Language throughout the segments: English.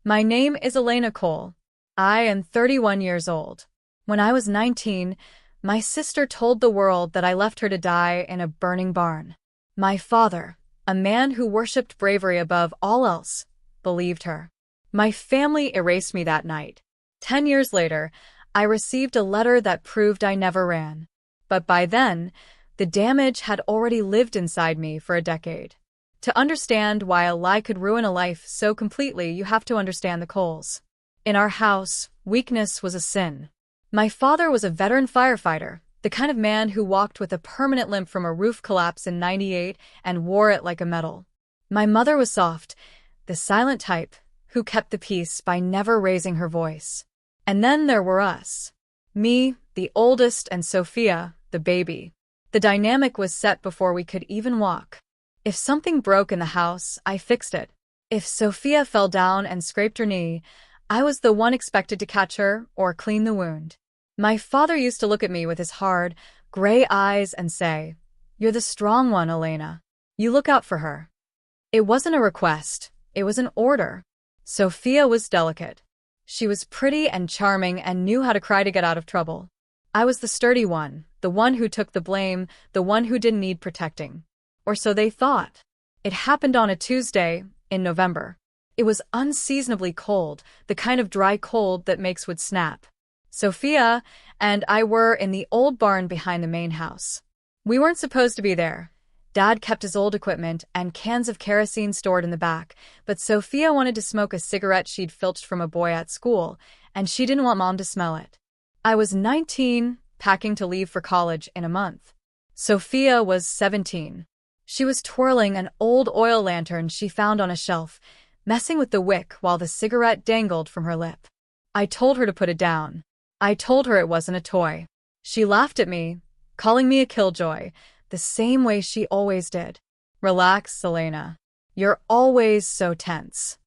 My name is Elena Cole. I am 31 years old. When I was 19, my sister told the world that I left her to die in a burning barn. My father, a man who worshipped bravery above all else, believed her. My family erased me that night. 10 years later, I received a letter that proved I never ran. But by then, the damage had already lived inside me for a decade. To understand why a lie could ruin a life so completely, you have to understand the Coles. In our house, weakness was a sin. My father was a veteran firefighter, the kind of man who walked with a permanent limp from a roof collapse in '98 and wore it like a medal. My mother was soft, the silent type, who kept the peace by never raising her voice. And then there were us. Me, the oldest, and Sophia, the baby. The dynamic was set before we could even walk. If something broke in the house, I fixed it. If Sophia fell down and scraped her knee, I was the one expected to catch her or clean the wound. My father used to look at me with his hard, gray eyes and say, "You're the strong one, Elena. You look out for her." It wasn't a request, it was an order. Sophia was delicate. She was pretty and charming and knew how to cry to get out of trouble. I was the sturdy one, the one who took the blame, the one who didn't need protecting. Or so they thought. It happened on a Tuesday, in November. It was unseasonably cold, the kind of dry cold that makes wood snap. Sophia and I were in the old barn behind the main house. We weren't supposed to be there. Dad kept his old equipment and cans of kerosene stored in the back, but Sophia wanted to smoke a cigarette she'd filched from a boy at school, and she didn't want Mom to smell it. I was 19, packing to leave for college in a month. Sophia was 17. She was twirling an old oil lantern she found on a shelf, messing with the wick while the cigarette dangled from her lip. I told her to put it down. I told her it wasn't a toy. She laughed at me, calling me a killjoy, the same way she always did. "Relax, Elena. You're always so tense."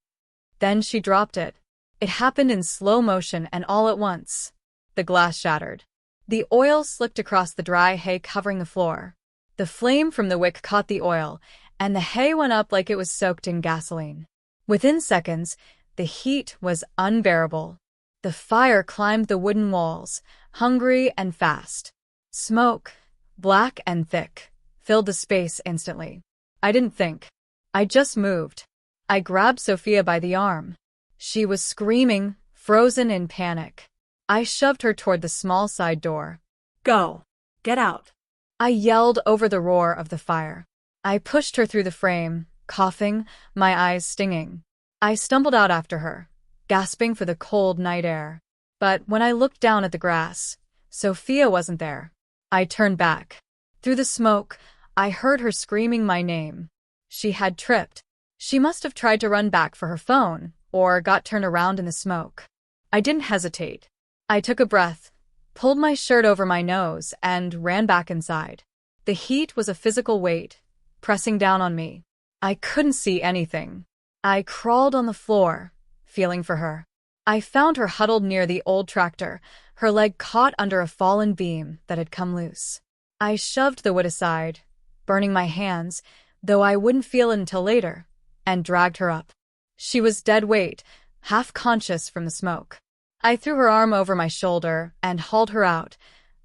Then she dropped it. It happened in slow motion and all at once. The glass shattered. The oil slipped across the dry hay covering the floor. The flame from the wick caught the oil, and the hay went up like it was soaked in gasoline. Within seconds, the heat was unbearable. The fire climbed the wooden walls, hungry and fast. Smoke, black and thick, filled the space instantly. I didn't think. I just moved. I grabbed Sophia by the arm. She was screaming, frozen in panic. I shoved her toward the small side door. "Go. Get out," I yelled over the roar of the fire. I pushed her through the frame, coughing, my eyes stinging. I stumbled out after her, gasping for the cold night air. But when I looked down at the grass, Sophia wasn't there. I turned back. Through the smoke, I heard her screaming my name. She had tripped. She must have tried to run back for her phone, or got turned around in the smoke. I didn't hesitate. I took a breath, pulled my shirt over my nose, and ran back inside. The heat was a physical weight, pressing down on me. I couldn't see anything. I crawled on the floor, feeling for her. I found her huddled near the old tractor, her leg caught under a fallen beam that had come loose. I shoved the wood aside, burning my hands, though I wouldn't feel it until later, and dragged her up. She was dead weight, half conscious from the smoke. I threw her arm over my shoulder and hauled her out,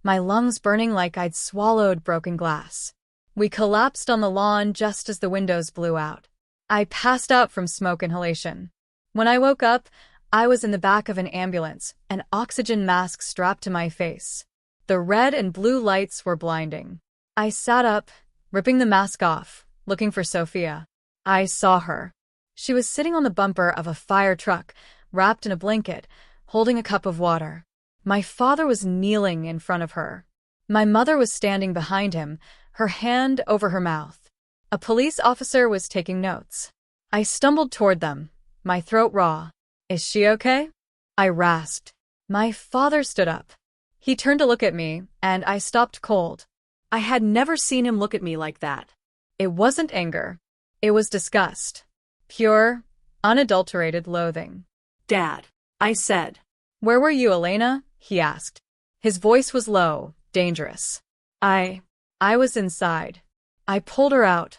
my lungs burning like I'd swallowed broken glass. We collapsed on the lawn just as the windows blew out. I passed out from smoke inhalation. When I woke up, I was in the back of an ambulance, an oxygen mask strapped to my face. The red and blue lights were blinding. I sat up, ripping the mask off, looking for Sophia. I saw her. She was sitting on the bumper of a fire truck, wrapped in a blanket, holding a cup of water. My father was kneeling in front of her. My mother was standing behind him, her hand over her mouth. A police officer was taking notes. I stumbled toward them, my throat raw. "Is she okay?" I rasped. My father stood up. He turned to look at me, and I stopped cold. I had never seen him look at me like that. It wasn't anger. It was disgust. Pure, unadulterated loathing. "Dad," I said. "Where were you, Elena?" he asked. His voice was low, dangerous. I was inside. I pulled her out.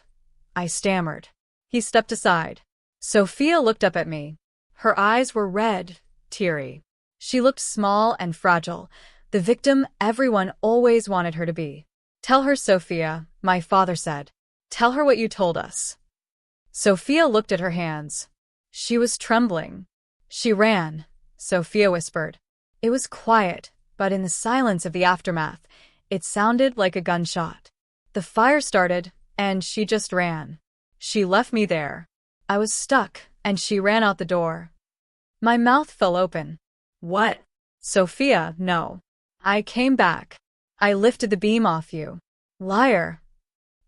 I stammered. He stepped aside. Sophia looked up at me. Her eyes were red, teary. She looked small and fragile, the victim everyone always wanted her to be. "Tell her, Sophia," my father said. "Tell her what you told us." Sophia looked at her hands. She was trembling. "She ran," Sophia whispered. It was quiet, but in the silence of the aftermath, it sounded like a gunshot. The fire started, and she just ran. She left me there. I was stuck, and she ran out the door. My mouth fell open. "What?" "Sophia, no. I came back. I lifted the beam off you." "Liar!"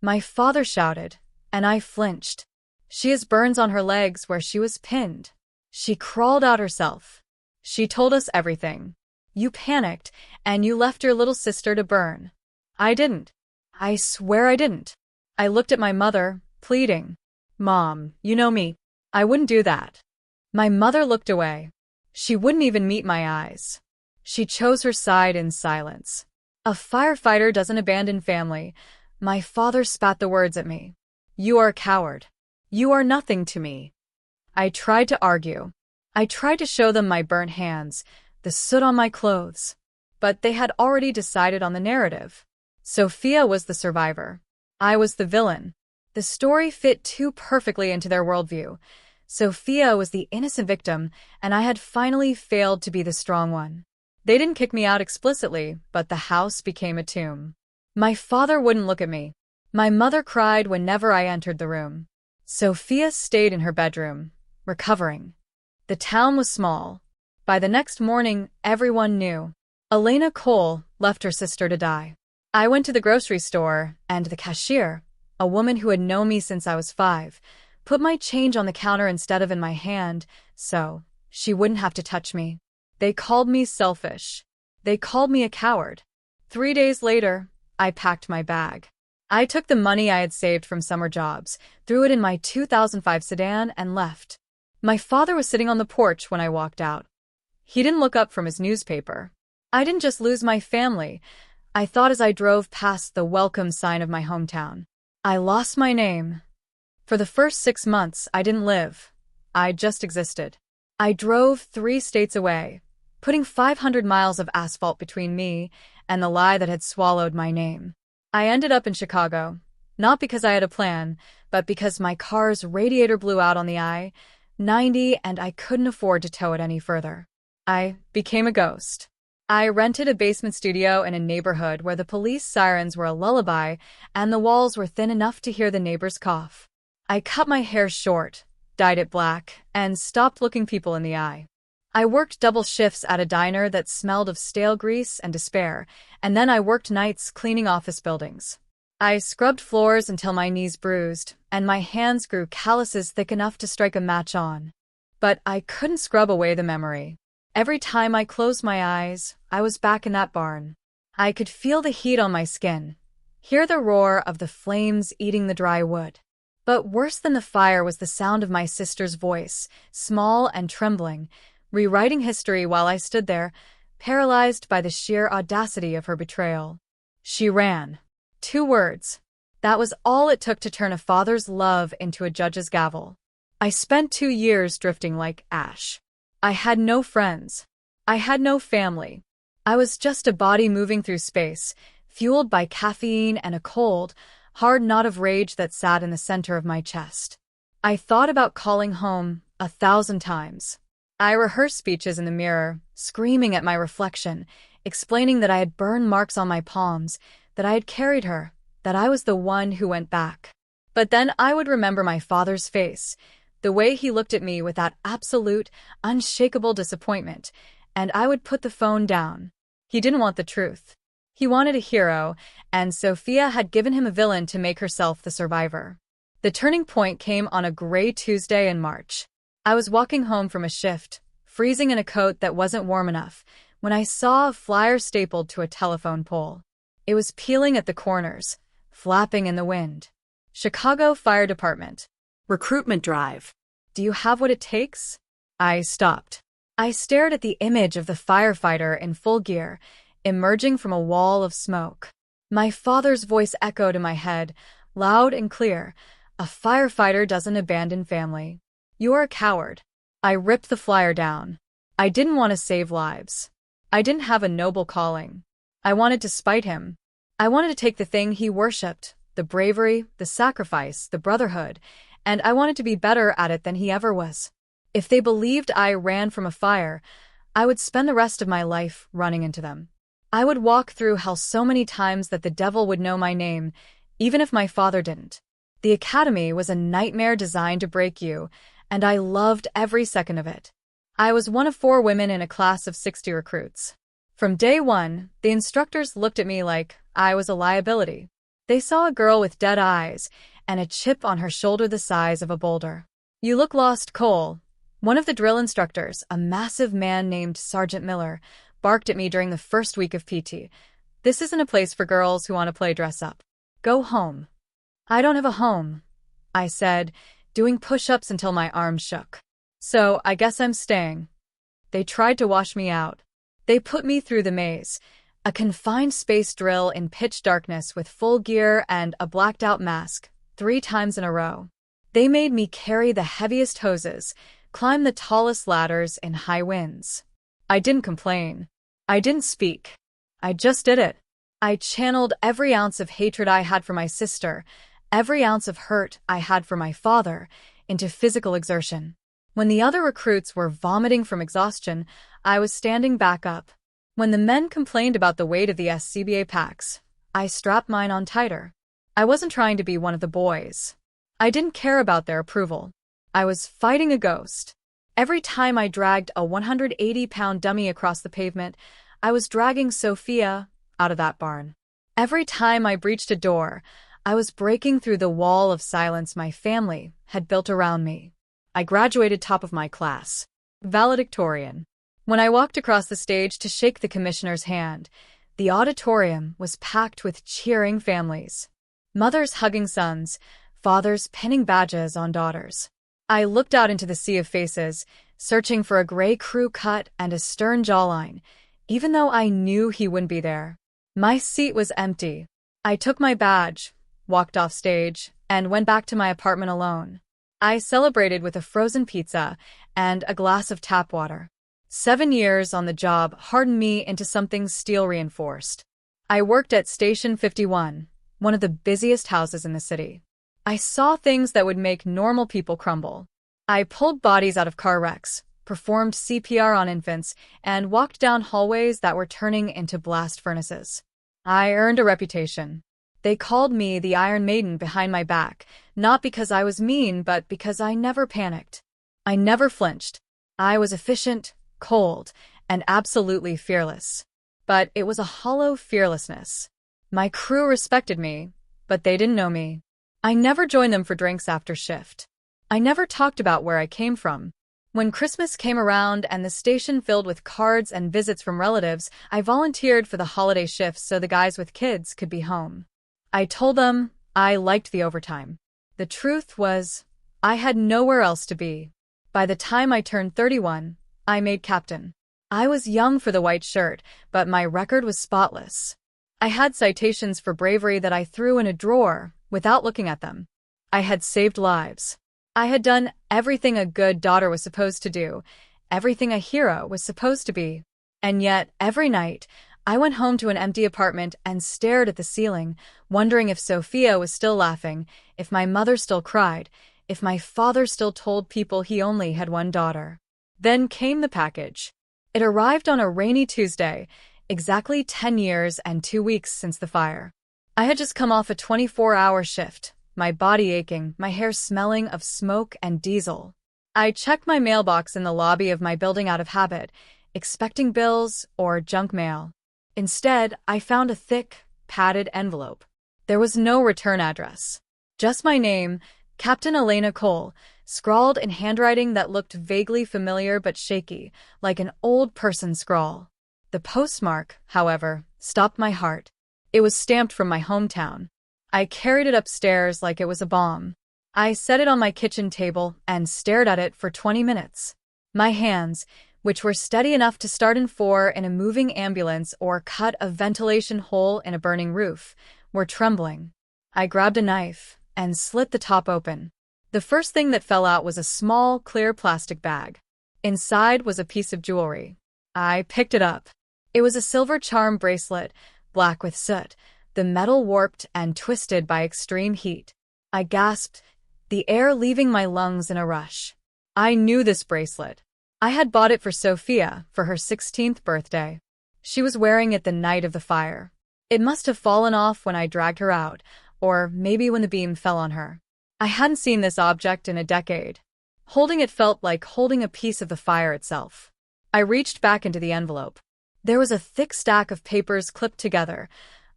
my father shouted, and I flinched. "She has burns on her legs where she was pinned. She crawled out herself. She told us everything. You panicked, and you left your little sister to burn." "I didn't. I swear I didn't." I looked at my mother, pleading. "Mom, you know me. I wouldn't do that." My mother looked away. She wouldn't even meet my eyes. She chose her side in silence. "A firefighter doesn't abandon family." My father spat the words at me. "You are a coward. You are nothing to me." I tried to argue. I tried to show them my burnt hands, the soot on my clothes. But they had already decided on the narrative. Sophia was the survivor. I was the villain. The story fit too perfectly into their worldview. Sophia was the innocent victim, and I had finally failed to be the strong one. They didn't kick me out explicitly, but the house became a tomb. My father wouldn't look at me. My mother cried whenever I entered the room. Sophia stayed in her bedroom, recovering. The town was small. By the next morning, everyone knew. Elena Cole left her sister to die. I went to the grocery store, and the cashier, a woman who had known me since I was 5, put my change on the counter instead of in my hand, so she wouldn't have to touch me. They called me selfish. They called me a coward. 3 days later, I packed my bag. I took the money I had saved from summer jobs, threw it in my 2005 sedan, and left. My father was sitting on the porch when I walked out. He didn't look up from his newspaper. I didn't just lose my family, I thought as I drove past the welcome sign of my hometown. I lost my name. For the first 6 months, I didn't live. I just existed. I drove 3 states away, putting 500 miles of asphalt between me and the lie that had swallowed my name. I ended up in Chicago, not because I had a plan, but because my car's radiator blew out on the I-90 and I couldn't afford to tow it any further. I became a ghost. I rented a basement studio in a neighborhood where the police sirens were a lullaby and the walls were thin enough to hear the neighbors cough. I cut my hair short, dyed it black, and stopped looking people in the eye. I worked double shifts at a diner that smelled of stale grease and despair, and then I worked nights cleaning office buildings. I scrubbed floors until my knees bruised, and my hands grew calluses thick enough to strike a match on. But I couldn't scrub away the memory. Every time I closed my eyes, I was back in that barn. I could feel the heat on my skin, hear the roar of the flames eating the dry wood. But worse than the fire was the sound of my sister's voice, small and trembling, rewriting history while I stood there, paralyzed by the sheer audacity of her betrayal. She ran. 2 words. That was all it took to turn a father's love into a judge's gavel. I spent 2 years drifting like ash. I had no friends. I had no family. I was just a body moving through space, fueled by caffeine and a cold, hard knot of rage that sat in the center of my chest. I thought about calling home 1,000 times. I rehearsed speeches in the mirror, screaming at my reflection, explaining that I had burn marks on my palms, that I had carried her, that I was the one who went back. But then I would remember my father's face, the way he looked at me with that absolute, unshakable disappointment, and I would put the phone down. He didn't want the truth. He wanted a hero, and Sophia had given him a villain to make herself the survivor. The turning point came on a gray Tuesday in March. I was walking home from a shift, freezing in a coat that wasn't warm enough, when I saw a flyer stapled to a telephone pole. It was peeling at the corners, flapping in the wind. Chicago Fire Department. Recruitment drive. Do you have what it takes? I stopped. I stared at the image of the firefighter in full gear, emerging from a wall of smoke. My father's voice echoed in my head, loud and clear. A firefighter doesn't abandon family. You're a coward. I ripped the flyer down. I didn't want to save lives. I didn't have a noble calling. I wanted to spite him. I wanted to take the thing he worshipped, the bravery, the sacrifice, the brotherhood, and I wanted to be better at it than he ever was. If they believed I ran from a fire, I would spend the rest of my life running into them. I would walk through hell so many times that the devil would know my name, even if my father didn't. The academy was a nightmare designed to break you, and I loved every second of it. I was one of 4 women in a class of 60 recruits. From day one, the instructors looked at me like I was a liability. They saw a girl with dead eyes and a chip on her shoulder the size of a boulder. "You look lost, Cole." One of the drill instructors, a massive man named Sergeant Miller, barked at me during the first week of PT. "This isn't a place for girls who want to play dress up. Go home." "I don't have a home," I said, doing push-ups until my arms shook. "So I guess I'm staying." They tried to wash me out. They put me through the maze, a confined space drill in pitch darkness with full gear and a blacked-out mask, 3 times in a row. They made me carry the heaviest hoses, climb the tallest ladders in high winds. I didn't complain. I didn't speak. I just did it. I channeled every ounce of hatred I had for my sister, every ounce of hurt I had for my father, into physical exertion. When the other recruits were vomiting from exhaustion, I was standing back up. When the men complained about the weight of the SCBA packs, I strapped mine on tighter. I wasn't trying to be one of the boys. I didn't care about their approval. I was fighting a ghost. Every time I dragged a 180-pound dummy across the pavement, I was dragging Sophia out of that barn. Every time I breached a door, I was breaking through the wall of silence my family had built around me. I graduated top of my class, valedictorian. When I walked across the stage to shake the commissioner's hand, the auditorium was packed with cheering families. Mothers hugging sons, fathers pinning badges on daughters. I looked out into the sea of faces, searching for a gray crew cut and a stern jawline, even though I knew he wouldn't be there. My seat was empty. I took my badge, walked off stage, and went back to my apartment alone. I celebrated with a frozen pizza and a glass of tap water. 7 years on the job hardened me into something steel-reinforced. I worked at Station 51, one of the busiest houses in the city. I saw things that would make normal people crumble. I pulled bodies out of car wrecks, performed CPR on infants, and walked down hallways that were turning into blast furnaces. I earned a reputation. They called me the Iron Maiden behind my back, not because I was mean, but because I never panicked. I never flinched. I was efficient, cold, and absolutely fearless. But it was a hollow fearlessness. My crew respected me, but they didn't know me. I never joined them for drinks after shift. I never talked about where I came from. When Christmas came around and the station filled with cards and visits from relatives, I volunteered for the holiday shifts so the guys with kids could be home. I told them I liked the overtime. The truth was, I had nowhere else to be. By the time I turned 31, I made captain. I was young for the white shirt, but my record was spotless. I had citations for bravery that I threw in a drawer without looking at them. I had saved lives. I had done everything a good daughter was supposed to do, everything a hero was supposed to be. And yet, every night, I went home to an empty apartment and stared at the ceiling, wondering if Sophia was still laughing, if my mother still cried, if my father still told people he only had one daughter. Then came the package. It arrived on a rainy Tuesday, exactly 10 years and 2 weeks since the fire. I had just come off a 24-hour shift, my body aching, my hair smelling of smoke and diesel. I checked my mailbox in the lobby of my building out of habit, expecting bills or junk mail. Instead, I found a thick, padded envelope. There was no return address. Just my name, Captain Elena Cole, scrawled in handwriting that looked vaguely familiar but shaky, like an old person's scrawl. The postmark, however, stopped my heart. It was stamped from my hometown. I carried it upstairs like it was a bomb. I set it on my kitchen table and stared at it for 20 minutes. My hands, which were steady enough to start in 4 in a moving ambulance or cut a ventilation hole in a burning roof, were trembling. I grabbed a knife and slit the top open. The first thing that fell out was a small, clear plastic bag. Inside was a piece of jewelry. I picked it up. It was a silver charm bracelet, black with soot, the metal warped and twisted by extreme heat. I gasped, the air leaving my lungs in a rush. I knew this bracelet. I had bought it for Sophia for her 16th birthday. She was wearing it the night of the fire. It must have fallen off when I dragged her out, or maybe when the beam fell on her. I hadn't seen this object in a decade. Holding it felt like holding a piece of the fire itself. I reached back into the envelope. There was a thick stack of papers clipped together,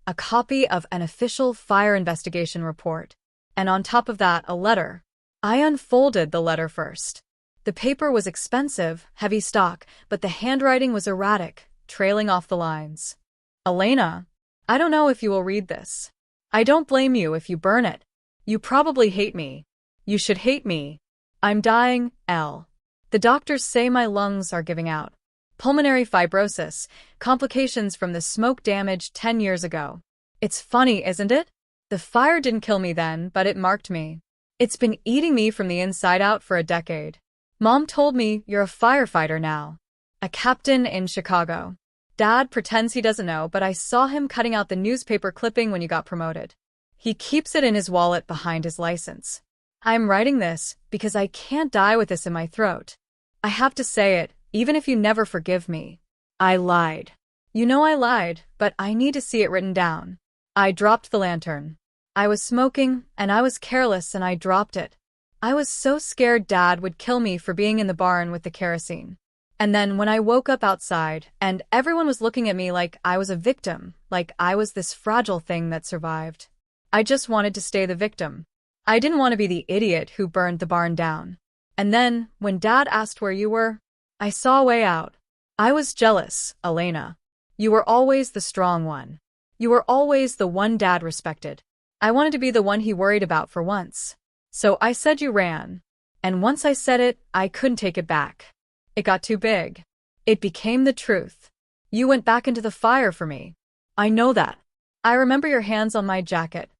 a copy of an official fire investigation report, and on top of that, a letter. I unfolded the letter first. The paper was expensive, heavy stock, but the handwriting was erratic, trailing off the lines. Elena, I don't know if you will read this. I don't blame you if you burn it. You probably hate me. You should hate me. I'm dying, L. The doctors say my lungs are giving out. Pulmonary fibrosis, complications from the smoke damage 10 years ago. It's funny, isn't it? The fire didn't kill me then, but it marked me. It's been eating me from the inside out for a decade. Mom told me you're a firefighter now. A captain in Chicago. Dad pretends he doesn't know, but I saw him cutting out the newspaper clipping when you got promoted. He keeps it in his wallet behind his license. I'm writing this because I can't die with this in my throat. I have to say it, even if you never forgive me. I lied. You know I lied, but I need to see it written down. I dropped the lantern. I was smoking, and I was careless, and I dropped it. I was so scared Dad would kill me for being in the barn with the kerosene. And then when I woke up outside, and everyone was looking at me like I was a victim, like I was this fragile thing that survived. I just wanted to stay the victim. I didn't want to be the idiot who burned the barn down. And then, when Dad asked where you were, I saw a way out. I was jealous, Elena. You were always the strong one. You were always the one Dad respected. I wanted to be the one he worried about for once. So I said you ran. And once I said it, I couldn't take it back. It got too big. It became the truth. You went back into the fire for me. I know that. I remember your hands on my jacket.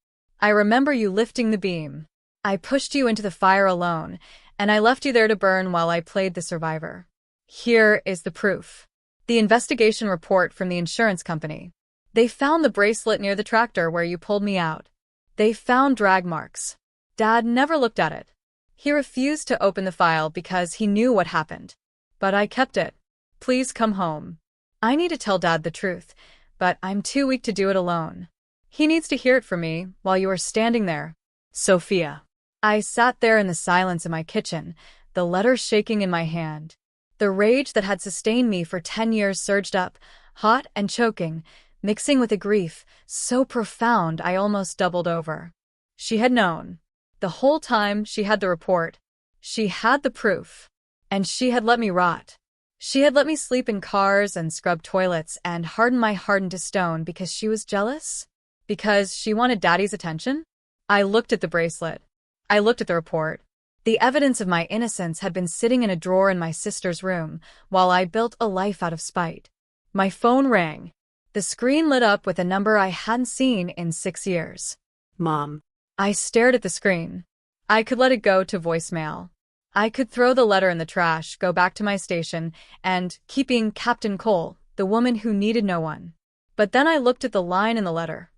I remember you lifting the beam. I pushed you into the fire alone, and I left you there to burn while I played the survivor. Here is the proof. The investigation report from the insurance company. They found the bracelet near the tractor where you pulled me out. They found drag marks. Dad never looked at it. He refused to open the file because he knew what happened. But I kept it. Please come home. I need to tell Dad the truth, but I'm too weak to do it alone. He needs to hear it from me while you are standing there. Sophia. I sat there in the silence in my kitchen, the letter shaking in my hand. The rage that had sustained me for 10 years surged up, hot and choking, mixing with a grief so profound I almost doubled over. She had known. The whole time she had the report. She had the proof. And she had let me rot. She had let me sleep in cars and scrub toilets and harden my heart into stone because she was jealous? Because she wanted Daddy's attention? I looked at the bracelet. I looked at the report. The evidence of my innocence had been sitting in a drawer in my sister's room while I built a life out of spite. My phone rang. The screen lit up with a number I hadn't seen in 6 years. Mom. I stared at the screen. I could let it go to voicemail. I could throw the letter in the trash, go back to my station, and keep being Captain Cole, the woman who needed no one. But then I looked at the line in the letter.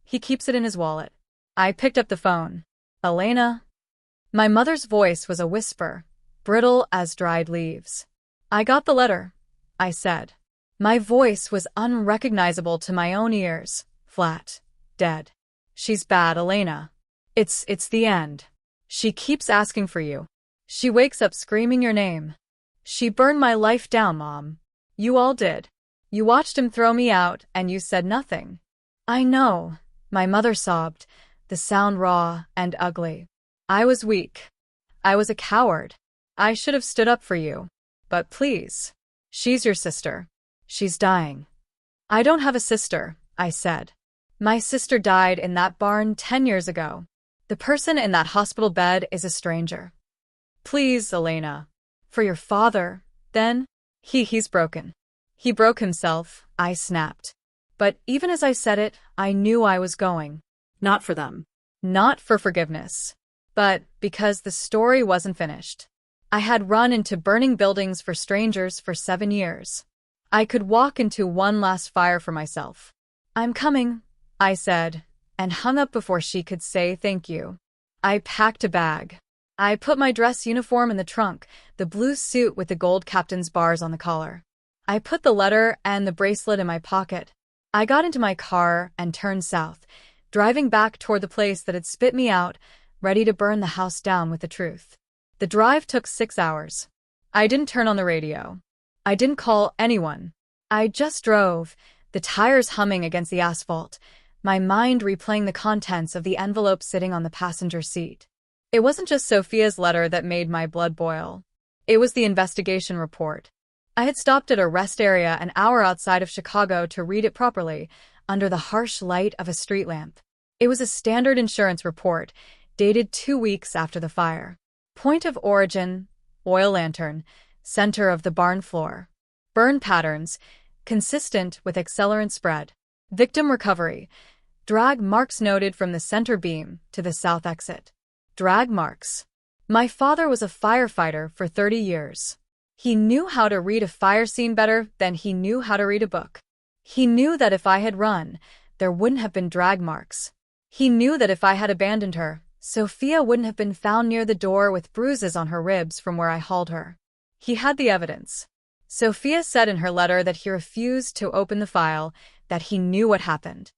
He keeps it in his wallet. I picked up the phone. Elena? My mother's voice was a whisper, brittle as dried leaves. I got the letter, I said. My voice was unrecognizable to my own ears, flat, dead. She's bad, Elena. It's the end. She keeps asking for you. She wakes up screaming your name. She burned my life down, Mom. You all did. You watched him throw me out, and you said nothing. I know, my mother sobbed, the sound raw and ugly. I was weak. I was a coward. I should have stood up for you. But please. She's your sister. She's dying. I don't have a sister, I said. My sister died in that barn 10 years ago. The person in that hospital bed is a stranger. Please, Elena. For your father, then? He's broken. He broke himself, I snapped. But even as I said it, I knew I was going. Not for them. Not for forgiveness. But because the story wasn't finished. I had run into burning buildings for strangers for 7 years. I could walk into one last fire for myself. "I'm coming," I said, and hung up before she could say thank you. I packed a bag. I put my dress uniform in the trunk, the blue suit with the gold captain's bars on the collar. I put the letter and the bracelet in my pocket. I got into my car and turned south, driving back toward the place that had spit me out, ready to burn the house down with the truth. The drive took 6 hours. I didn't turn on the radio. I didn't call anyone. I just drove, the tires humming against the asphalt, my mind replaying the contents of the envelope sitting on the passenger seat. It wasn't just Sophia's letter that made my blood boil. It was the investigation report. I had stopped at a rest area an hour outside of Chicago to read it properly, under the harsh light of a street lamp. It was a standard insurance report, dated 2 weeks after the fire. Point of origin, oil lantern, center of the barn floor. Burn patterns, consistent with accelerant spread. Victim recovery, drag marks noted from the center beam to the south exit. Drag marks. My father was a firefighter for 30 years. He knew how to read a fire scene better than he knew how to read a book. He knew that if I had run, there wouldn't have been drag marks. He knew that if I had abandoned her, Sophia wouldn't have been found near the door with bruises on her ribs from where I hauled her. He had the evidence. Sophia said in her letter that he refused to open the file, that he knew what happened.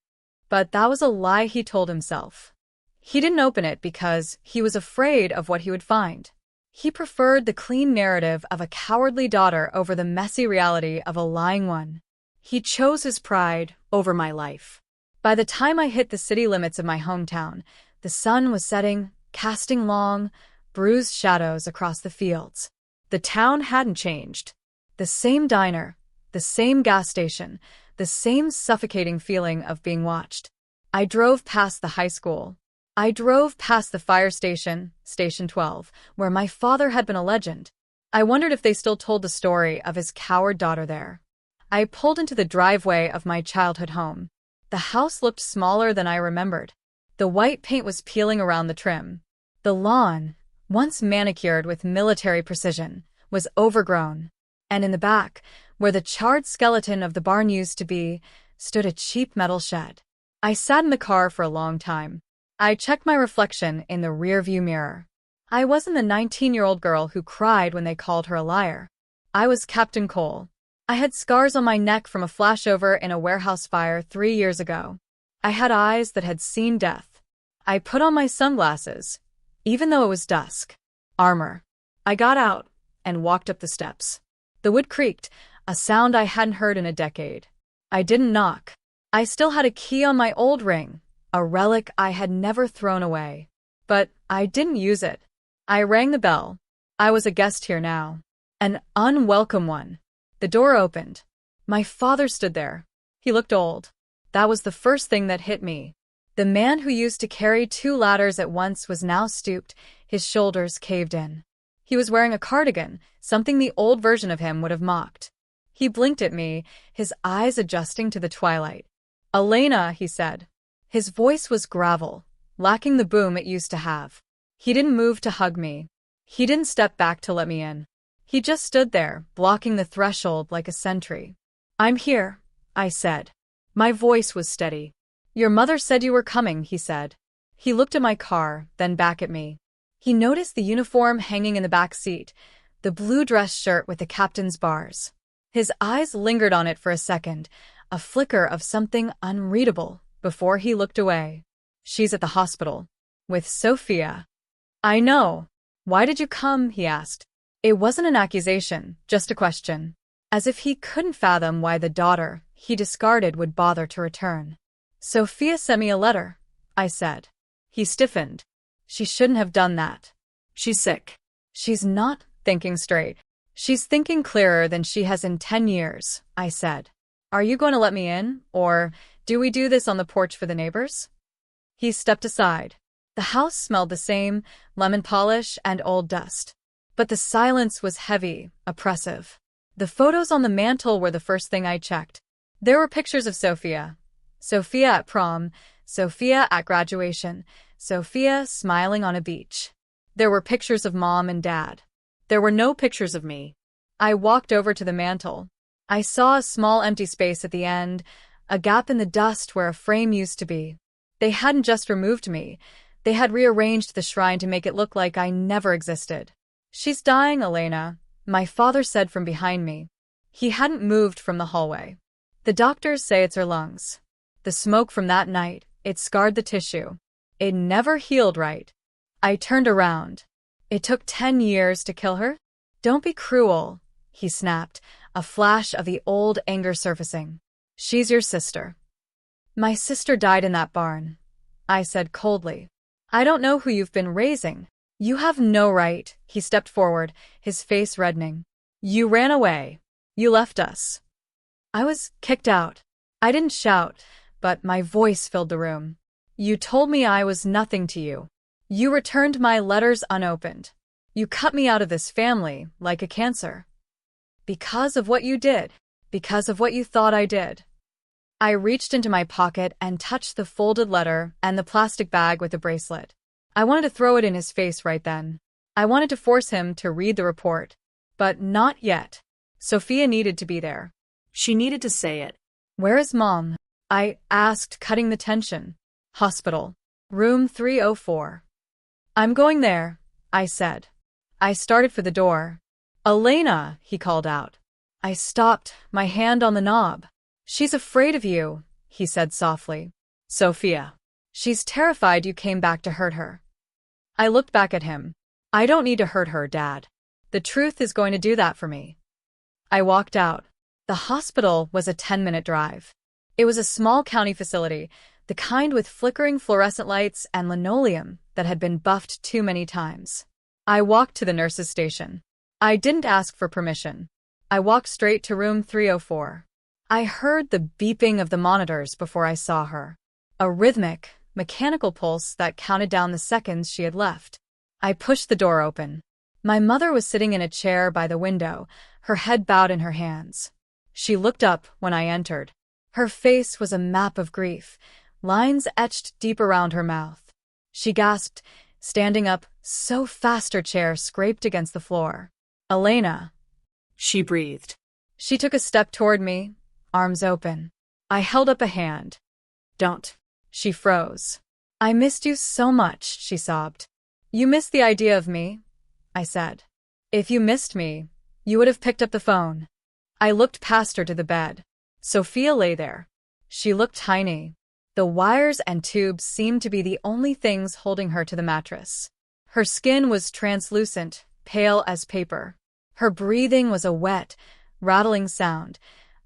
But that was a lie he told himself. He didn't open it because he was afraid of what he would find. He preferred the clean narrative of a cowardly daughter over the messy reality of a lying one. He chose his pride over my life. By the time I hit the city limits of my hometown, the sun was setting, casting long, bruised shadows across the fields. The town hadn't changed. The same diner, the same gas station, the same suffocating feeling of being watched. I drove past the high school. I drove past the fire station, Station 12, where my father had been a legend. I wondered if they still told the story of his coward daughter there. I pulled into the driveway of my childhood home. The house looked smaller than I remembered. The white paint was peeling around the trim. The lawn, once manicured with military precision, was overgrown. And in the back, where the charred skeleton of the barn used to be, stood a cheap metal shed. I sat in the car for a long time. I checked my reflection in the rearview mirror. I wasn't the 19-year-old girl who cried when they called her a liar. I was Captain Cole. I had scars on my neck from a flashover in a warehouse fire 3 years ago. I had eyes that had seen death. I put on my sunglasses, even though it was dusk. Armor. I got out and walked up the steps. The wood creaked, a sound I hadn't heard in a decade. I didn't knock. I still had a key on my old ring, a relic I had never thrown away. But I didn't use it. I rang the bell. I was a guest here now. An unwelcome one. The door opened. My father stood there. He looked old. That was the first thing that hit me. The man who used to carry 2 ladders at once was now stooped, his shoulders caved in. He was wearing a cardigan, something the old version of him would have mocked. He blinked at me, his eyes adjusting to the twilight. "Elena," he said. His voice was gravel, lacking the boom it used to have. He didn't move to hug me. He didn't step back to let me in. He just stood there, blocking the threshold like a sentry. "I'm here," I said. My voice was steady. "Your mother said you were coming," he said. He looked at my car, then back at me. He noticed the uniform hanging in the back seat, the blue dress shirt with the captain's bars. His eyes lingered on it for a second, a flicker of something unreadable, before he looked away. "She's at the hospital. With Sophia." "I know. Why did you come?" he asked. It wasn't an accusation, just a question. As if he couldn't fathom why the daughter he discarded would bother to return. "Sophia sent me a letter," I said. He stiffened. "She shouldn't have done that. She's sick." "She's not thinking straight. She's thinking clearer than she has in 10 years, I said. "Are you going to let me in, or do we do this on the porch for the neighbors?" He stepped aside. The house smelled the same, lemon polish and old dust. But the silence was heavy, oppressive. The photos on the mantel were the first thing I checked. There were pictures of Sophia. Sophia at prom, Sophia at graduation, Sophia smiling on a beach. There were pictures of Mom and Dad. There were no pictures of me. I walked over to the mantel. I saw a small empty space at the end, a gap in the dust where a frame used to be. They hadn't just removed me. They had rearranged the shrine to make it look like I never existed. "She's dying, Elena," my father said from behind me. He hadn't moved from the hallway. "The doctors say it's her lungs. The smoke from that night, it scarred the tissue. It never healed right." I turned around. "It took 10 years to kill her? Don't be cruel," he snapped, a flash of the old anger surfacing. "She's your sister." "My sister died in that barn," I said coldly. "I don't know who you've been raising." "You have no right." He stepped forward, his face reddening. "You ran away. You left us." I was kicked out. I didn't shout, but my voice filled the room. "You told me I was nothing to you. You returned my letters unopened. You cut me out of this family like a cancer. Because of what you did. Because of what you thought I did." I reached into my pocket and touched the folded letter and the plastic bag with the bracelet. I wanted to throw it in his face right then. I wanted to force him to read the report. But not yet. Sophia needed to be there. She needed to say it. "Where is Mom?" I asked, cutting the tension. "Hospital. Room 304. "I'm going there," I said. I started for the door. "Elena," he called out. I stopped, my hand on the knob. "She's afraid of you," he said softly. "Sophia. She's terrified you came back to hurt her." I looked back at him. "I don't need to hurt her, Dad. The truth is going to do that for me." I walked out. The hospital was a 10-minute drive. It was a small county facility, the kind with flickering fluorescent lights and linoleum that had been buffed too many times. I walked to the nurse's station. I didn't ask for permission. I walked straight to room 304. I heard the beeping of the monitors before I saw her. A rhythmic, mechanical pulse that counted down the seconds she had left. I pushed the door open. My mother was sitting in a chair by the window, her head bowed in her hands. She looked up when I entered. Her face was a map of grief, lines etched deep around her mouth. She gasped, standing up, so fast her chair scraped against the floor. "Elena," she breathed. She took a step toward me, arms open. I held up a hand. "Don't." She froze. "I missed you so much," she sobbed. "You missed the idea of me," I said. "If you missed me, you would have picked up the phone." I looked past her to the bed. Sophia lay there. She looked tiny. The wires and tubes seemed to be the only things holding her to the mattress. Her skin was translucent, pale as paper. Her breathing was a wet, rattling sound,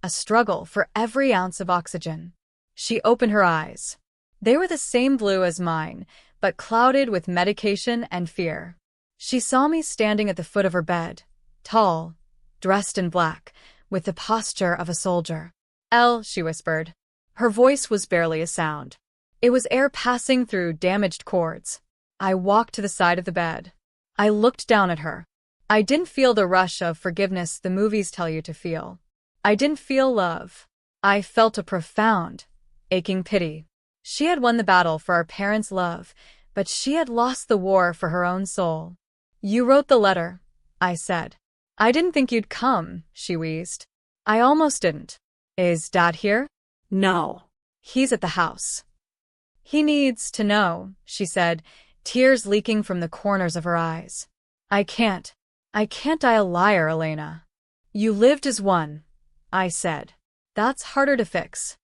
a struggle for every ounce of oxygen. She opened her eyes. They were the same blue as mine, but clouded with medication and fear. She saw me standing at the foot of her bed, tall, dressed in black, with the posture of a soldier. "Elle," she whispered. Her voice was barely a sound. It was air passing through damaged cords. I walked to the side of the bed. I looked down at her. I didn't feel the rush of forgiveness the movies tell you to feel. I didn't feel love. I felt a profound, aching pity. She had won the battle for our parents' love, but she had lost the war for her own soul. "You wrote the letter," I said. "I didn't think you'd come," she wheezed. "I almost didn't." "Is Dad here?" "No." "He's at the house." "He needs to know," she said, tears leaking from the corners of her eyes. I can't die a liar, Elena." "You lived as one," I said. "That's harder to fix."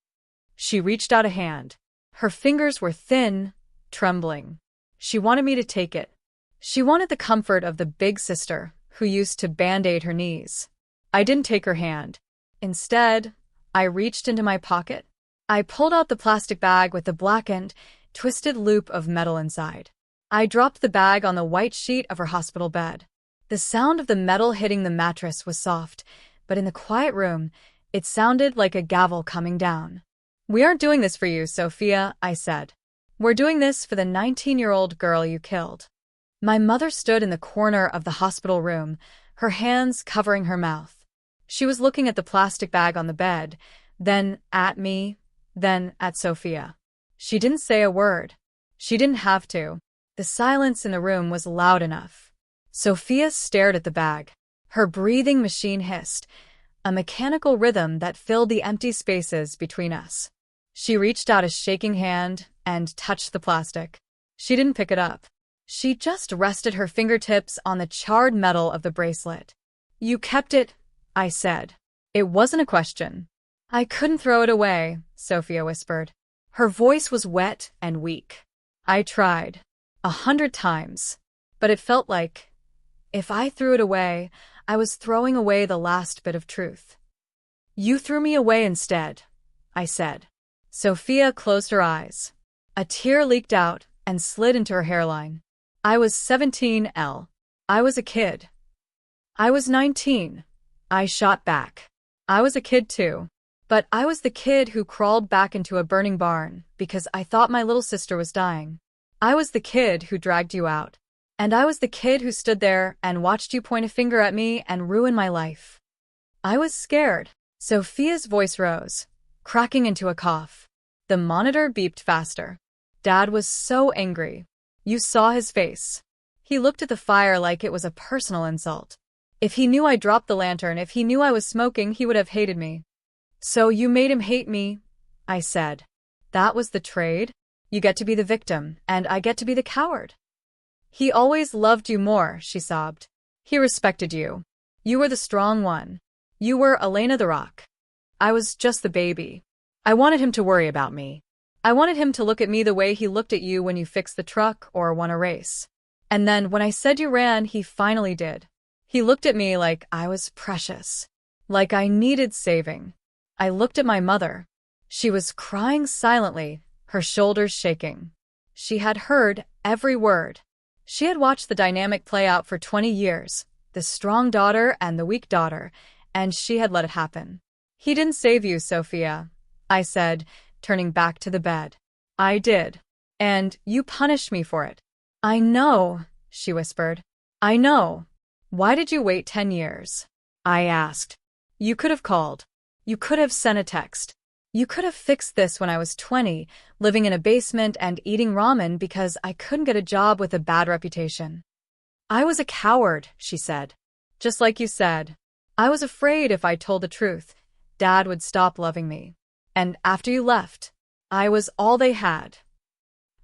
She reached out a hand. Her fingers were thin, trembling. She wanted me to take it. She wanted the comfort of the big sister who used to band-aid her knees. I didn't take her hand. Instead, I reached into my pocket. I pulled out the plastic bag with the blackened, twisted loop of metal inside. I dropped the bag on the white sheet of her hospital bed. The sound of the metal hitting the mattress was soft, but in the quiet room, it sounded like a gavel coming down. "We aren't doing this for you, Sophia," I said. "We're doing this for the 19-year-old girl you killed." My mother stood in the corner of the hospital room, her hands covering her mouth. She was looking at the plastic bag on the bed, then at me, then at Sophia. She didn't say a word. She didn't have to. The silence in the room was loud enough. Sophia stared at the bag. Her breathing machine hissed, a mechanical rhythm that filled the empty spaces between us. She reached out a shaking hand and touched the plastic. She didn't pick it up. She just rested her fingertips on the charred metal of the bracelet. "You kept it," I said. It wasn't a question. "I couldn't throw it away," Sophia whispered. Her voice was wet and weak. "I tried. 100 times. But it felt like, if I threw it away, I was throwing away the last bit of truth." "You threw me away instead," I said. Sophia closed her eyes. A tear leaked out and slid into her hairline. "I was 17, Elle. I was a kid." "I was 19. I shot back. "I was a kid too. But I was the kid who crawled back into a burning barn because I thought my little sister was dying. I was the kid who dragged you out. And I was the kid who stood there and watched you point a finger at me and ruin my life." I was scared. Sophia's voice rose, cracking into a cough. The monitor beeped faster. Dad was so angry. You saw his face. He looked at the fire like it was a personal insult. If he knew I dropped the lantern, if he knew I was smoking, he would have hated me. "So you made him hate me," I said. "That was the trade? You get to be the victim, and I get to be the coward." "He always loved you more," she sobbed. "He respected you. You were the strong one. You were Elena the Rock. I was just the baby. I wanted him to worry about me. I wanted him to look at me the way he looked at you when you fixed the truck or won a race. And then when I said you ran, he finally did. He looked at me like I was precious, like I needed saving." I looked at my mother. She was crying silently, her shoulders shaking. She had heard every word. She had watched the dynamic play out for 20 years, the strong daughter and the weak daughter, and she had let it happen. "He didn't save you, Sophia," I said, turning back to the bed. "I did. And you punished me for it." "I know," she whispered. "I know. Why did you wait 10 years? I asked. "You could have called. You could have sent a text. You could have fixed this when I was 20, living in a basement and eating ramen because I couldn't get a job with a bad reputation." "I was a coward," she said. "Just like you said. I was afraid if I told the truth, Dad would stop loving me. And after you left, I was all they had."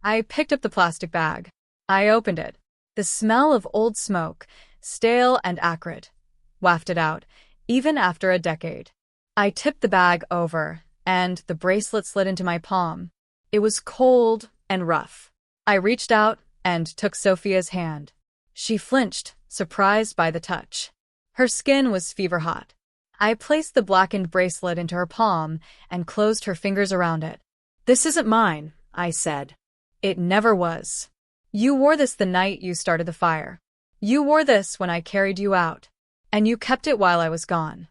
I picked up the plastic bag. I opened it. The smell of old smoke, stale and acrid, wafted out, even after a decade. I tipped the bag over, and the bracelet slid into my palm. It was cold and rough. I reached out and took Sophia's hand. She flinched, surprised by the touch. Her skin was fever-hot. I placed the blackened bracelet into her palm and closed her fingers around it. "This isn't mine," I said. "It never was. You wore this the night you started the fire. You wore this when I carried you out. And you kept it while I was gone."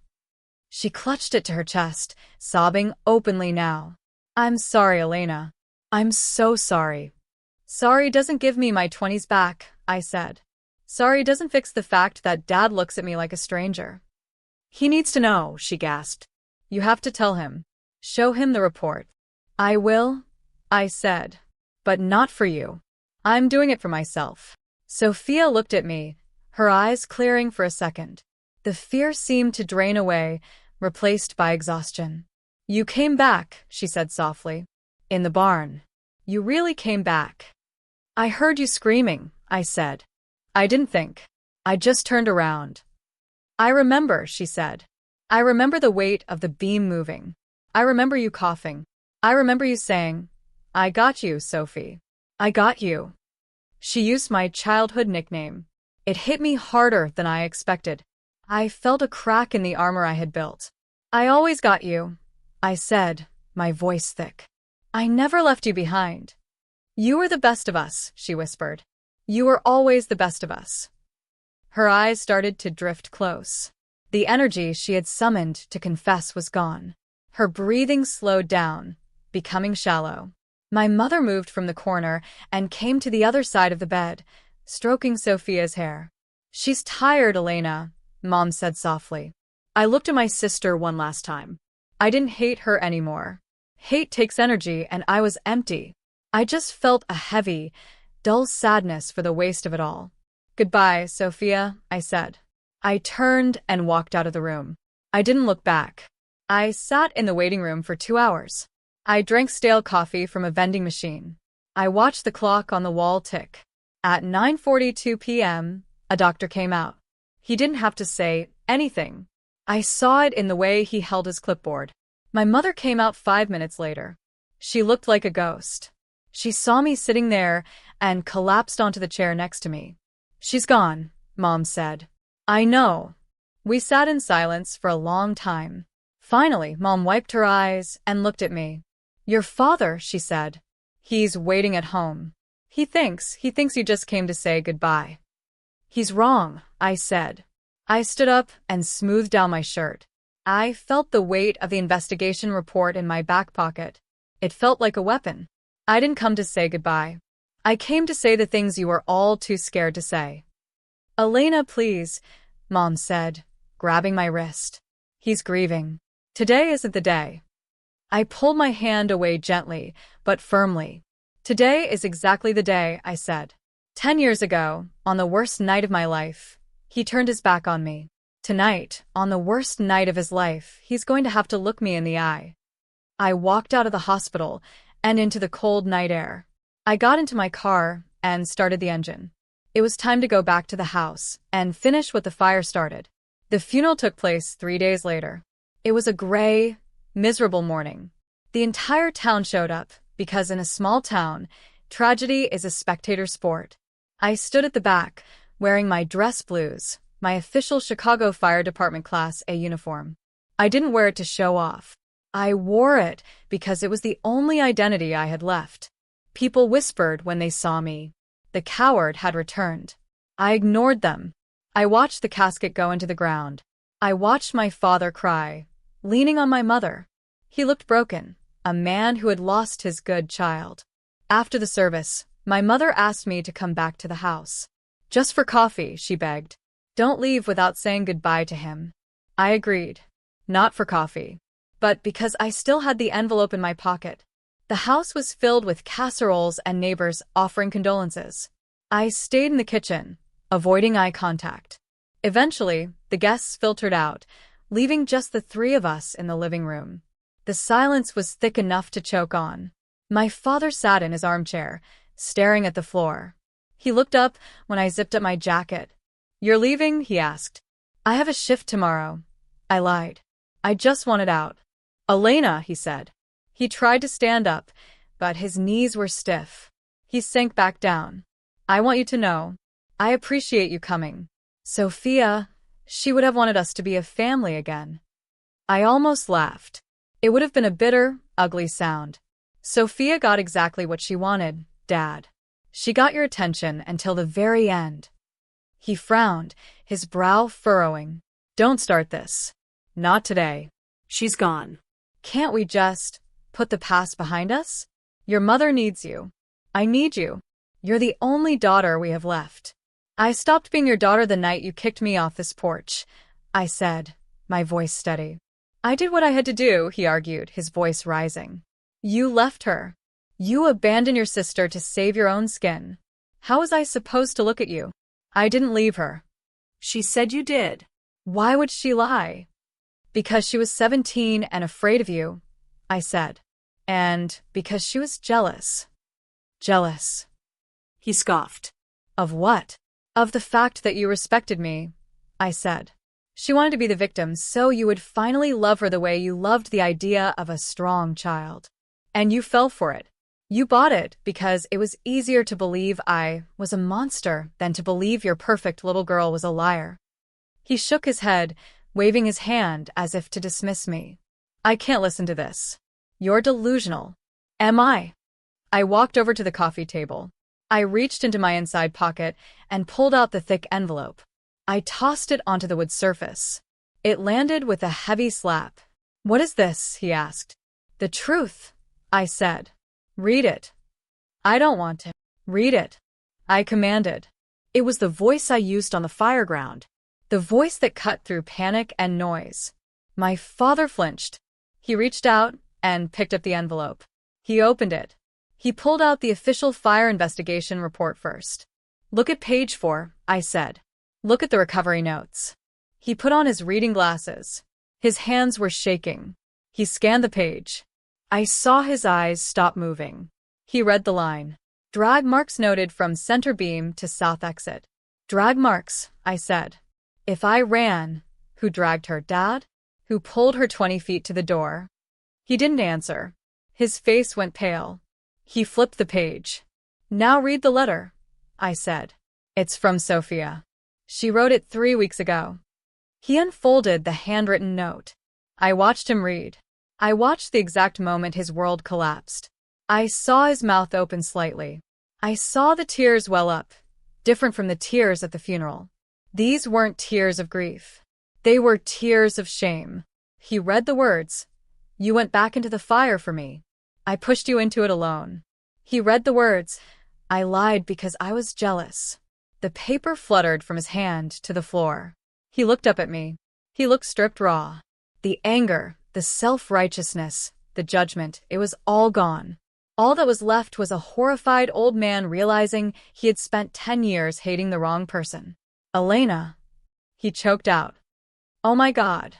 She clutched it to her chest, sobbing openly now. "I'm sorry, Elena. I'm so sorry." "Sorry doesn't give me my 20s back," I said. "Sorry doesn't fix the fact that Dad looks at me like a stranger." "He needs to know," she gasped. "You have to tell him. Show him the report." "I will," I said. "But not for you. I'm doing it for myself." Sophia looked at me, her eyes clearing for a second. The fear seemed to drain away, replaced by exhaustion. "You came back," she said softly. "In the barn. You really came back." "I heard you screaming," I said. "I didn't think. I just turned around." "I remember," she said. "I remember the weight of the beam moving. I remember you coughing. I remember you saying, 'I got you, Sophie. I got you.'" She used my childhood nickname. It hit me harder than I expected. I felt a crack in the armor I had built. "I always got you," I said, my voice thick. "I never left you behind." "You were the best of us," she whispered. "You were always the best of us." Her eyes started to drift close. The energy she had summoned to confess was gone. Her breathing slowed down, becoming shallow. My mother moved from the corner and came to the other side of the bed, stroking Sophia's hair. "She's tired, Elena," Mom said softly. I looked at my sister one last time. I didn't hate her anymore. Hate takes energy, and I was empty. I just felt a heavy, dull sadness for the waste of it all. Goodbye, Sophia, I said. I turned and walked out of the room. I didn't look back. I sat in the waiting room for 2 hours. I drank stale coffee from a vending machine. I watched the clock on the wall tick. At 9:42 p.m., a doctor came out. He didn't have to say anything. I saw it in the way he held his clipboard. My mother came out 5 minutes later. She looked like a ghost. She saw me sitting there and collapsed onto the chair next to me. She's gone, Mom said. I know. We sat in silence for a long time. Finally, Mom wiped her eyes and looked at me. Your father, she said. He's waiting at home. He thinks you just came to say goodbye. He's wrong, I said. I stood up and smoothed down my shirt. I felt the weight of the investigation report in my back pocket. It felt like a weapon. I didn't come to say goodbye. I came to say the things you were all too scared to say. Elena, please, Mom said, grabbing my wrist. He's grieving. Today isn't the day. I pulled my hand away gently, but firmly. Today is exactly the day, I said. 10 years ago, on the worst night of my life, he turned his back on me. Tonight, on the worst night of his life, he's going to have to look me in the eye. I walked out of the hospital and into the cold night air. I got into my car and started the engine. It was time to go back to the house and finish what the fire started. The funeral took place 3 days later. It was a gray, miserable morning. The entire town showed up because in a small town, tragedy is a spectator sport. I stood at the back, wearing my dress blues, my official Chicago Fire Department Class A uniform. I didn't wear it to show off. I wore it because it was the only identity I had left. People whispered when they saw me. The coward had returned. I ignored them. I watched the casket go into the ground. I watched my father cry, leaning on my mother. He looked broken, a man who had lost his good child. After the service, my mother asked me to come back to the house. Just for coffee, she begged. Don't leave without saying goodbye to him. I agreed. Not for coffee, but because I still had the envelope in my pocket. The house was filled with casseroles and neighbors offering condolences. I stayed in the kitchen, avoiding eye contact. Eventually, the guests filtered out, leaving just the three of us in the living room. The silence was thick enough to choke on. My father sat in his armchair, staring at the floor. He looked up when I zipped up my jacket. You're leaving? He asked. I have a shift tomorrow. I lied. I just wanted out. Elena, he said. He tried to stand up, but his knees were stiff. He sank back down. I want you to know. I appreciate you coming. Sophia, she would have wanted us to be a family again. I almost laughed. It would have been a bitter, ugly sound. Sophia got exactly what she wanted, Dad. She got your attention until the very end. He frowned, his brow furrowing. Don't start this. Not today. She's gone. Can't we just put the past behind us? Your mother needs you. I need you. You're the only daughter we have left. I stopped being your daughter the night you kicked me off this porch, I said, my voice steady. I did what I had to do, he argued, his voice rising. You left her. You abandoned your sister to save your own skin. How was I supposed to look at you? I didn't leave her. She said you did. Why would she lie? Because she was 17 and afraid of you, I said. And because she was jealous. Jealous. He scoffed. Of what? Of the fact that you respected me, I said. She wanted to be the victim so you would finally love her the way you loved the idea of a strong child. And you fell for it. You bought it because it was easier to believe I was a monster than to believe your perfect little girl was a liar. He shook his head, waving his hand as if to dismiss me. I can't listen to this. You're delusional. Am I? I walked over to the coffee table. I reached into my inside pocket and pulled out the thick envelope. I tossed it onto the wood surface. It landed with a heavy slap. What is this? He asked. The truth, I said. Read it. I don't want to. Read it. I commanded. It was the voice I used on the fireground. The voice that cut through panic and noise. My father flinched. He reached out and picked up the envelope. He opened it. He pulled out the official fire investigation report first. Look at page 4, I said. Look at the recovery notes. He put on his reading glasses. His hands were shaking. He scanned the page. I saw his eyes stop moving. He read the line. Drag marks noted from center beam to south exit. Drag marks, I said. If I ran, who dragged her, Dad? Who pulled her 20 feet to the door? He didn't answer. His face went pale. He flipped the page. Now read the letter, I said. It's from Sophia. She wrote it 3 weeks ago. He unfolded the handwritten note. I watched him read. I watched the exact moment his world collapsed. I saw his mouth open slightly. I saw the tears well up, different from the tears at the funeral. These weren't tears of grief. They were tears of shame. He read the words. You went back into the fire for me. I pushed you into it alone. He read the words. I lied because I was jealous. The paper fluttered from his hand to the floor. He looked up at me. He looked stripped raw. The anger, the self-righteousness, the judgment, it was all gone. All that was left was a horrified old man realizing he had spent 10 years hating the wrong person. Elena, he choked out. Oh my God.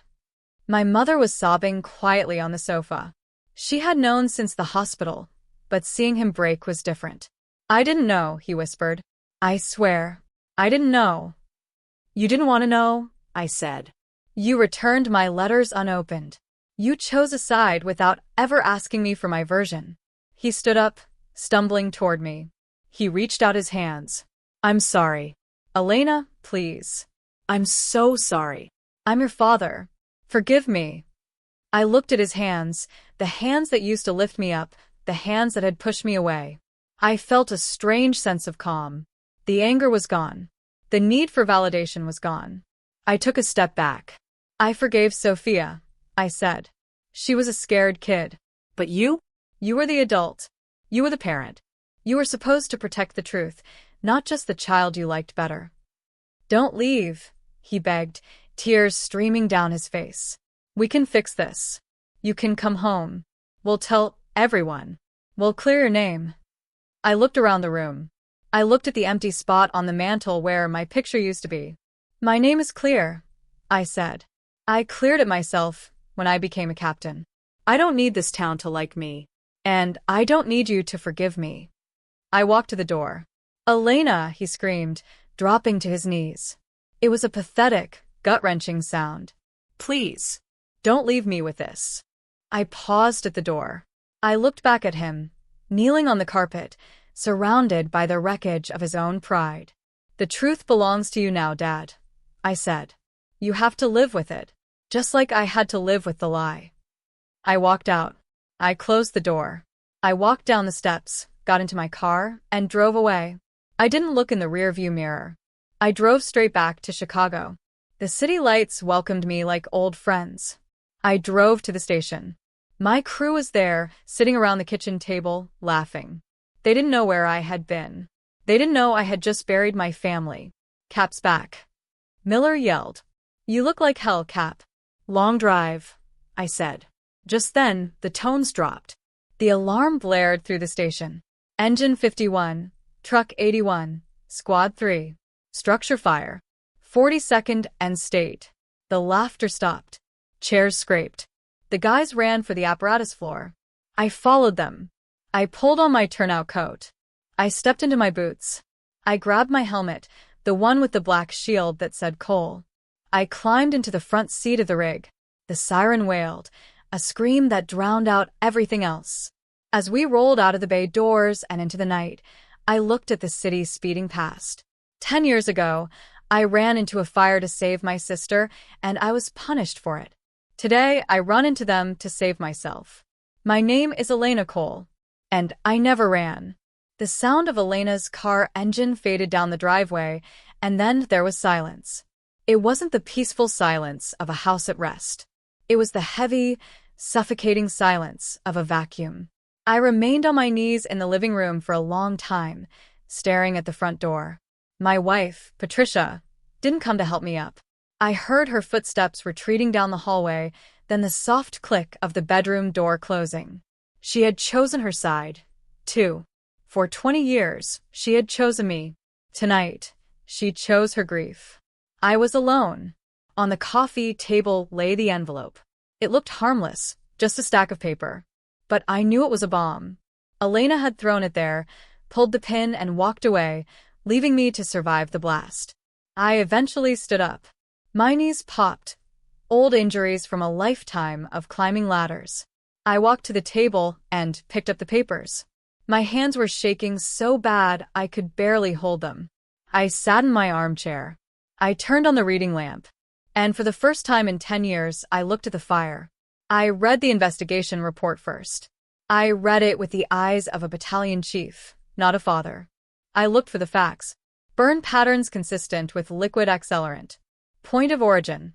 My mother was sobbing quietly on the sofa. She had known since the hospital, but seeing him break was different. I didn't know, he whispered. I swear, I didn't know. You didn't want to know, I said. You returned my letters unopened. You chose a side without ever asking me for my version. He stood up, stumbling toward me. He reached out his hands. I'm sorry. Elena, please. I'm so sorry. I'm your father. Forgive me. I looked at his hands, the hands that used to lift me up, the hands that had pushed me away. I felt a strange sense of calm. The anger was gone. The need for validation was gone. I took a step back. I forgave Sophia, I said. She was a scared kid. But you? You were the adult. You were the parent. You were supposed to protect the truth, not just the child you liked better. Don't leave, he begged, tears streaming down his face. We can fix this. You can come home. We'll tell everyone. We'll clear your name. I looked around the room. I looked at the empty spot on the mantel where my picture used to be. My name is clear, I said. I cleared it myself when I became a captain. I don't need this town to like me. And I don't need you to forgive me. I walked to the door. Elena, he screamed, dropping to his knees. It was a pathetic, gut-wrenching sound. Please, don't leave me with this. I paused at the door. I looked back at him, kneeling on the carpet, surrounded by the wreckage of his own pride. The truth belongs to you now, Dad, I said. You have to live with it, just like I had to live with the lie. I walked out. I closed the door. I walked down the steps, got into my car, and drove away. I didn't look in the rearview mirror. I drove straight back to Chicago. The city lights welcomed me like old friends. I drove to the station. My crew was there, sitting around the kitchen table, laughing. They didn't know where I had been. They didn't know I had just buried my family. Cap's back. Miller yelled. You look like hell, Cap. Long drive, I said. Just then, the tones dropped. The alarm blared through the station. Engine 51, Truck 81, Squad 3, Structure Fire, 42nd and State. The laughter stopped. Chairs scraped. The guys ran for the apparatus floor. I followed them. I pulled on my turnout coat. I stepped into my boots. I grabbed my helmet, the one with the black shield that said Cole. I climbed into the front seat of the rig. The siren wailed, a scream that drowned out everything else. As we rolled out of the bay doors and into the night, I looked at the city speeding past. 10 years ago, I ran into a fire to save my sister, and I was punished for it. Today, I run into them to save myself. My name is Elena Cole, and I never ran. The sound of Elena's car engine faded down the driveway, and then there was silence. It wasn't the peaceful silence of a house at rest. It was the heavy, suffocating silence of a vacuum. I remained on my knees in the living room for a long time, staring at the front door. My wife, Patricia, didn't come to help me up. I heard her footsteps retreating down the hallway, then the soft click of the bedroom door closing. She had chosen her side, too. For 20 years, she had chosen me. Tonight, she chose her grief. I was alone. On the coffee table lay the envelope. It looked harmless, just a stack of paper. But I knew it was a bomb. Elena had thrown it there, pulled the pin and walked away, leaving me to survive the blast. I eventually stood up. My knees popped, old injuries from a lifetime of climbing ladders. I walked to the table and picked up the papers. My hands were shaking so bad I could barely hold them. I sat in my armchair. I turned on the reading lamp. And for the first time in 10 years, I looked at the fire. I read the investigation report first. I read it with the eyes of a battalion chief, not a father. I looked for the facts. Burn patterns consistent with liquid accelerant. Point of origin.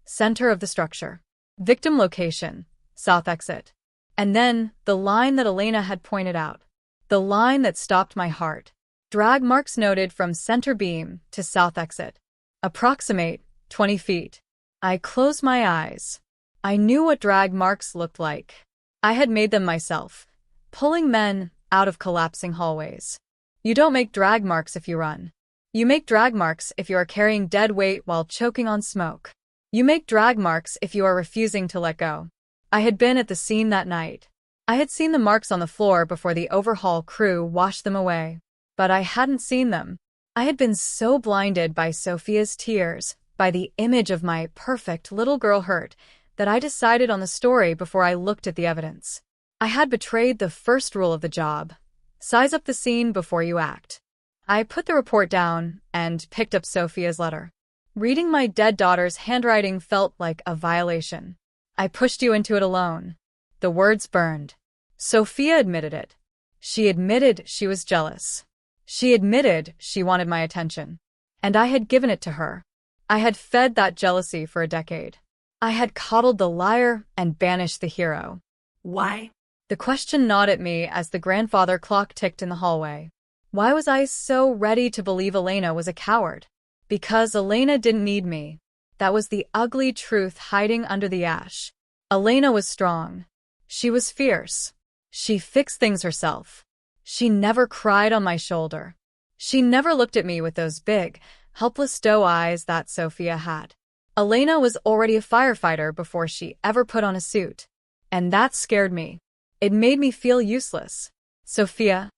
Center of the structure. Victim location. South exit. And then, the line that Elena had pointed out. The line that stopped my heart. Drag marks noted from center beam to south exit. Approximate 20 feet. I closed my eyes. I knew what drag marks looked like. I had made them myself, pulling men out of collapsing hallways. You don't make drag marks if you run. You make drag marks if you are carrying dead weight while choking on smoke. You make drag marks if you are refusing to let go. I had been at the scene that night. I had seen the marks on the floor before the overhaul crew washed them away. But I hadn't seen them. I had been so blinded by Sophia's tears, by the image of my perfect little girl hurt, that I decided on the story before I looked at the evidence. I had betrayed the first rule of the job. Size up the scene before you act. I put the report down and picked up Sophia's letter. Reading my dead daughter's handwriting felt like a violation. I pushed you into it alone. The words burned. Sophia admitted it. She admitted she was jealous. She admitted she wanted my attention. And I had given it to her. I had fed that jealousy for a decade. I had coddled the liar and banished the hero. Why? The question gnawed at me as the grandfather clock ticked in the hallway. Why was I so ready to believe Elena was a coward? Because Elena didn't need me. That was the ugly truth hiding under the ash. Elena was strong. She was fierce. She fixed things herself. She never cried on my shoulder. She never looked at me with those big, helpless doe eyes that Sophia had. Elena was already a firefighter before she ever put on a suit. And that scared me. It made me feel useless. Sophia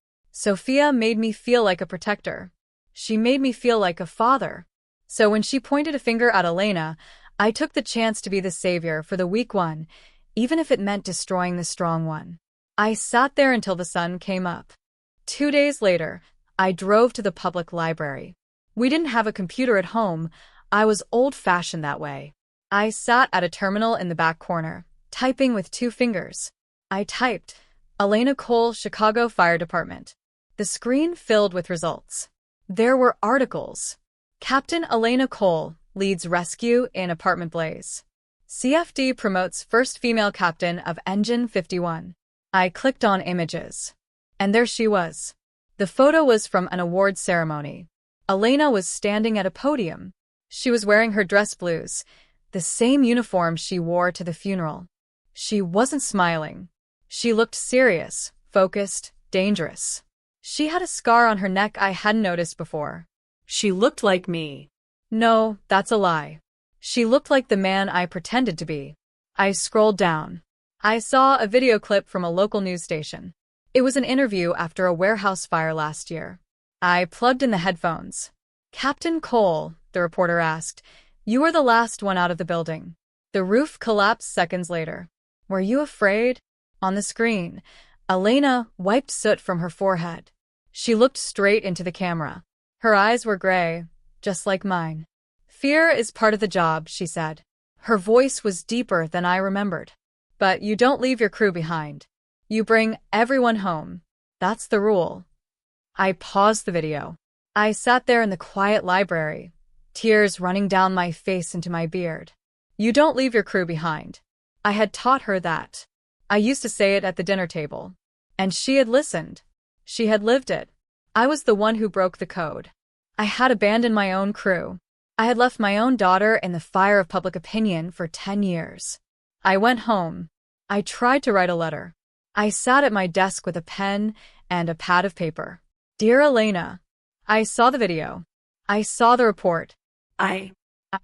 made me feel like a protector. She made me feel like a father. So when she pointed a finger at Elena, I took the chance to be the savior for the weak one, even if it meant destroying the strong one. I sat there until the sun came up. 2 days later, I drove to the public library. We didn't have a computer at home. I was old-fashioned that way. I sat at a terminal in the back corner, typing with 2 fingers. I typed, Elena Cole, Chicago Fire Department. The screen filled with results. There were articles. Captain Elena Cole leads rescue in apartment blaze. CFD promotes first female captain of Engine 51. I clicked on images. And there she was. The photo was from an awards ceremony. Elena was standing at a podium. She was wearing her dress blues, the same uniform she wore to the funeral. She wasn't smiling. She looked serious, focused, dangerous. She had a scar on her neck I hadn't noticed before. She looked like me. No, that's a lie. She looked like the man I pretended to be. I scrolled down. I saw a video clip from a local news station. It was an interview after a warehouse fire last year. I plugged in the headphones. Captain Cole, the reporter asked, you were the last one out of the building. The roof collapsed seconds later. Were you afraid? On the screen, Elena wiped soot from her forehead. She looked straight into the camera. Her eyes were gray, just like mine. Fear is part of the job, she said. Her voice was deeper than I remembered. But you don't leave your crew behind. You bring everyone home. That's the rule. I paused the video. I sat there in the quiet library, tears running down my face into my beard. You don't leave your crew behind. I had taught her that. I used to say it at the dinner table. And she had listened. She had lived it. I was the one who broke the code. I had abandoned my own crew. I had left my own daughter in the fire of public opinion for 10 years. I went home. I tried to write a letter. I sat at my desk with a pen and a pad of paper. Dear Elena, I saw the video. I saw the report. I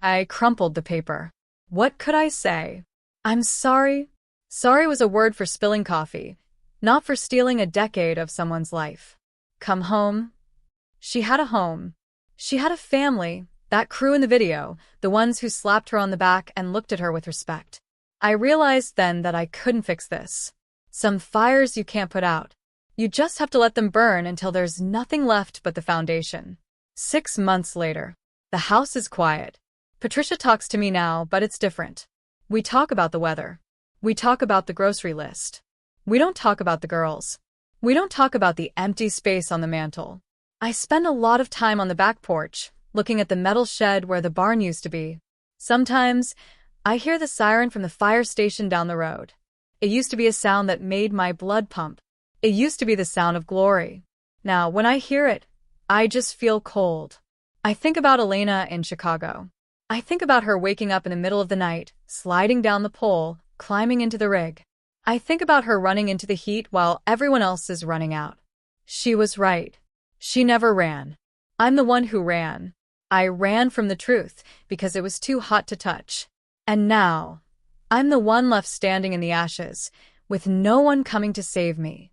I crumpled the paper. What could I say? I'm sorry. Sorry was a word for spilling coffee, not for stealing a decade of someone's life. Come home. She had a home. She had a family, that crew in the video, the ones who slapped her on the back and looked at her with respect. I realized then that I couldn't fix this. Some fires you can't put out. You just have to let them burn until there's nothing left but the foundation. 6 months later. The house is quiet. Patricia talks to me now, but it's different. We talk about the weather. We talk about the grocery list. We don't talk about the girls. We don't talk about the empty space on the mantle. I spend a lot of time on the back porch, looking at the metal shed where the barn used to be. Sometimes, I hear the siren from the fire station down the road. It used to be a sound that made my blood pump. It used to be the sound of glory. Now, when I hear it, I just feel cold. I think about Elena in Chicago. I think about her waking up in the middle of the night, sliding down the pole, climbing into the rig. I think about her running into the heat while everyone else is running out. She was right. She never ran. I'm the one who ran. I ran from the truth because it was too hot to touch. And now, I'm the one left standing in the ashes, with no one coming to save me.